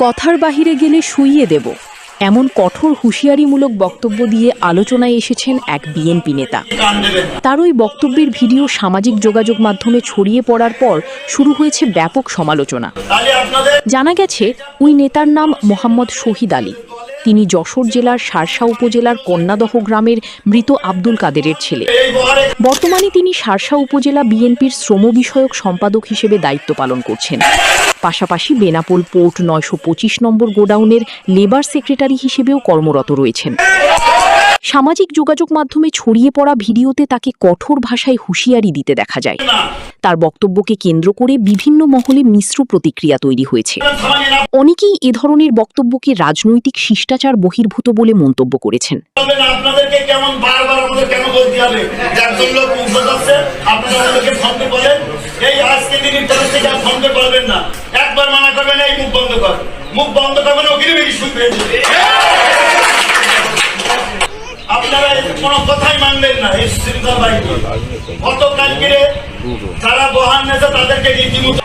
কথার বাহিরে গেলে শুইয়ে দেব, এমন কঠোর হুঁশিয়ারিমূলক বক্তব্য দিয়ে আলোচনায় এসেছেন এক বিএনপি নেতা। তার ওই বক্তব্যের ভিডিও সামাজিক যোগাযোগ মাধ্যমে ছড়িয়ে পড়ার পর শুরু হয়েছে ব্যাপক সমালোচনা। জানা গেছে ওই নেতার নাম মোহাম্মদ শহীদ আলী। তিনি যশোর জেলার শার্শা উপজেলার কন্যাদহ গ্রামের মৃত আব্দুল কাদেরের ছেলে। বর্তমানে তিনি শার্শা উপজেলা বিএনপির শ্রম বিষয়ক সম্পাদক হিসেবে দায়িত্ব পালন করছেন। পাশাপাশি বেনাপোল পোর্ট 925 নম্বর গোডাউনের লেবার সেক্রেটারি হিসেবেও কর্মরত রয়েছেন। সামাজিক যোগাযোগ মাধ্যমে ছড়িয়ে পড়া ভিডিওতে তাকে কঠোর ভাষায় হুঁশিয়ারি দিতে দেখা যায়। তার বক্তব্যকে কেন্দ্র করে বিভিন্ন মহলে মিশ্র প্রতিক্রিয়া তৈরি হয়েছে। অনেকেই এ ধরনের বক্তব্যকে রাজনৈতিক শিষ্টাচার বহির্ভূত বলে মন্তব্য করেছেন। আপনাদেরকে কেমন বারবার আমাদের কেন বলতে হবে যে একজন লোক মুখ বদলাচ্ছে, আপনারা আমাদেরকে ফোনকে বলেন এই আজকে দিনের পর থেকে আর ফোনকে বলবেন না, একবার মানা করবেন এই মুখ বন্ধ কর, মুখ বন্ধ করবেন ওখানে বেশি শুনবেন। আপনারা কোনো কথাই মানবেন না। এই শৃঙ্খলা বাহিনী গতকালকে যারা বহান নেতা তাদেরকে রীতিমতো